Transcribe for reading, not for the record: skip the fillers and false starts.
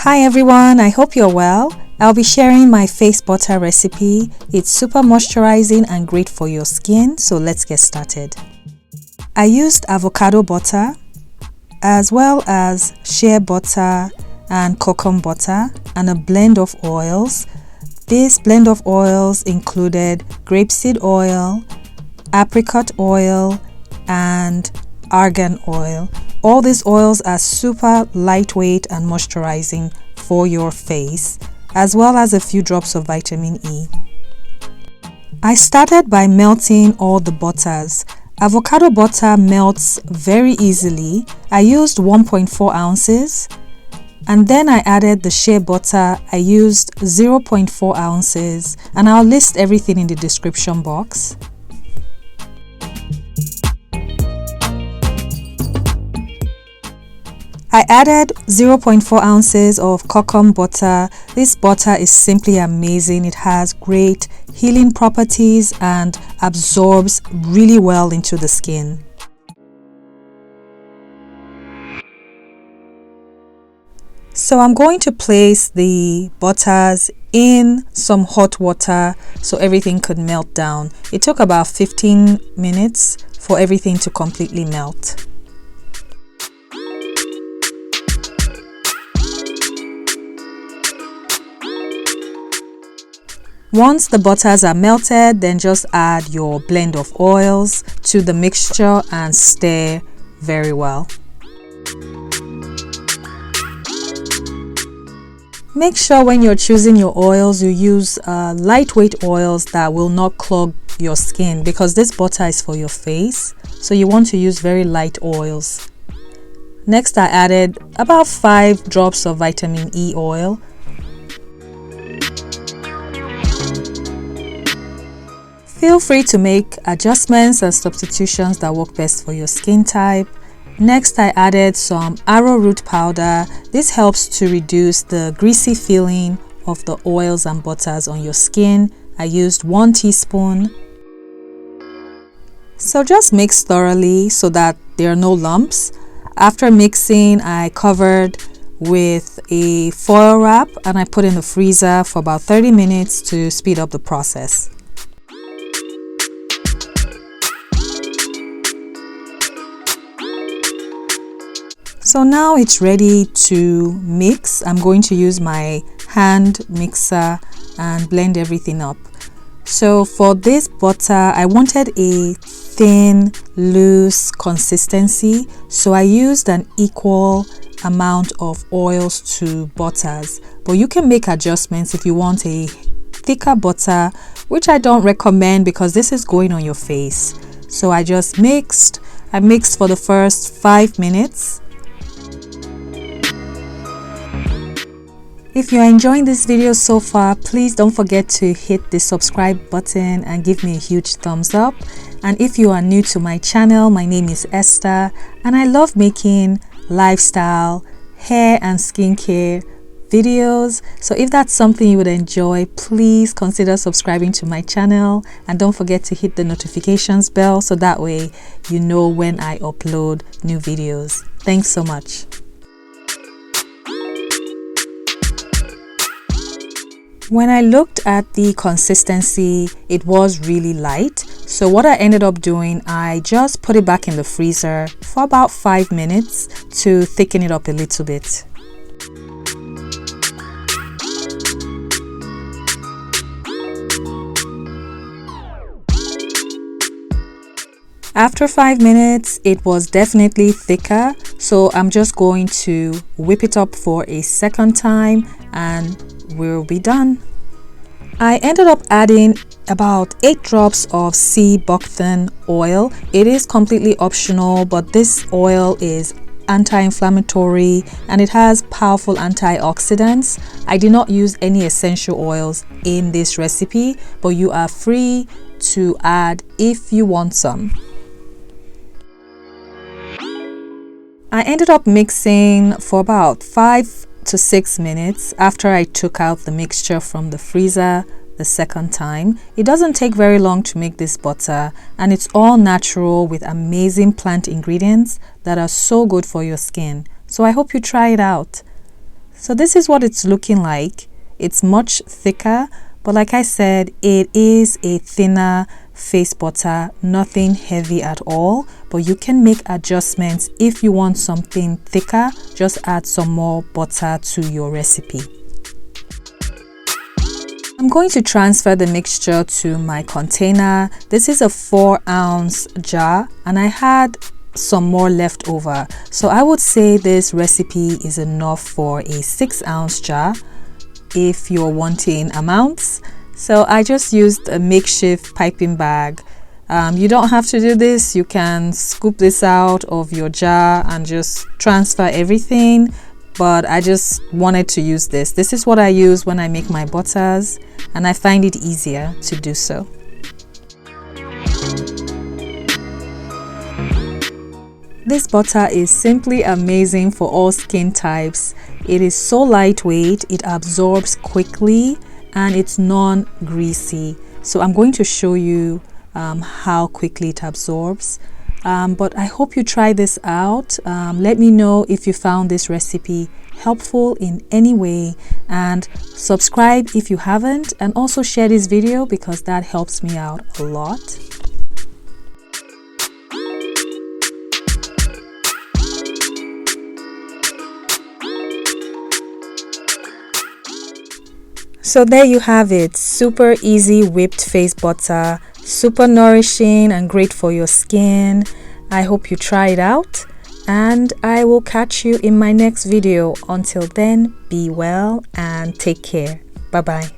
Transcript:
Hi everyone, I hope you're well. I'll be sharing my face butter recipe. It's super moisturizing and great for your skin, so let's get started. I used avocado butter as well as shea butter and kokum butter and a blend of oils. This blend of oils included grapeseed oil, apricot oil, and argan oil. All these oils are super lightweight and moisturizing for your face, as well as a few drops of vitamin E. I started by melting all the butters. Avocado butter melts very easily. I used 1.4 ounces. And then I added the shea butter. I used 0.4 ounces. And I'll list everything in the description box. I added 0.4 ounces of kokum butter. This butter is simply amazing. It has great healing properties and absorbs really well into the skin. So I'm going to place the butters in some hot water so everything could melt down. It took about 15 minutes for everything to completely melt. Once the butters are melted, then just add your blend of oils to the mixture and stir very well. Make sure when you're choosing your oils, you use lightweight oils that will not clog your skin, because this butter is for your face, so you want to use very light oils. Next, I added about 5 drops of vitamin E oil. Feel free to make adjustments and substitutions that work best for your skin type. Next, I added some arrowroot powder. This helps to reduce the greasy feeling of the oils and butters on your skin. I used 1 teaspoon. So just mix thoroughly so that there are no lumps. After mixing, I covered with a foil wrap and I put in the freezer for about 30 minutes to speed up the process. So now it's ready to mix. I'm going to use my hand mixer and blend everything up. So for this butter, I wanted a thin, loose consistency. So I used an equal amount of oils to butters. But you can make adjustments if you want a thicker butter, which I don't recommend because this is going on your face. So I just mixed. I mixed for the first 5 minutes. If you're enjoying this video so far, please don't forget to hit the subscribe button and give me a huge thumbs up. And if you are new to my channel, my name is Esther and I love making lifestyle, hair and skincare videos. So if that's something you would enjoy, please consider subscribing to my channel and don't forget to hit the notifications bell so that way you know when I upload new videos. Thanks so much. When I looked at the consistency, it was really light. So what I ended up doing, I just put it back in the freezer for about 5 minutes to thicken it up a little bit. After 5 minutes, it was definitely thicker. So I'm just going to whip it up for a second time and we'll be done. I ended up adding about 8 drops of sea buckthorn oil. It is completely optional, but this oil is anti-inflammatory and it has powerful antioxidants. I did not use any essential oils in this recipe, but you are free to add if you want some. I ended up mixing for about 5 to 6 minutes after I took out the mixture from the freezer the second time. It doesn't take very long to make this butter and it's all natural with amazing plant ingredients that are so good for your skin. So I hope you try it out. So this is what it's looking like. It's much thicker, but like I said, it is a thinner face butter, nothing heavy at all, but you can make adjustments. If you want something thicker, just add some more butter to your recipe. I'm going to transfer the mixture to my container. This is a 4-ounce jar and I had some more left over. So I would say this recipe is enough for a 6-ounce jar if you're wanting amounts. So I just used a makeshift piping bag. You don't have to do this. You can scoop this out of your jar and just transfer everything. But I just wanted to use this. This is what I use when I make my butters, and I find it easier to do so. This butter is simply amazing for all skin types. It is so lightweight, it absorbs quickly, and it's non-greasy. So I'm going to show you how quickly it absorbs. But I hope you try this out. Let me know if you found this recipe helpful in any way, and subscribe if you haven't, and also share this video because that helps me out a lot. So there you have it, super easy whipped face butter, super nourishing and great for your skin. I hope you try it out, and I will catch you in my next video. Until then, be well and take care. Bye bye.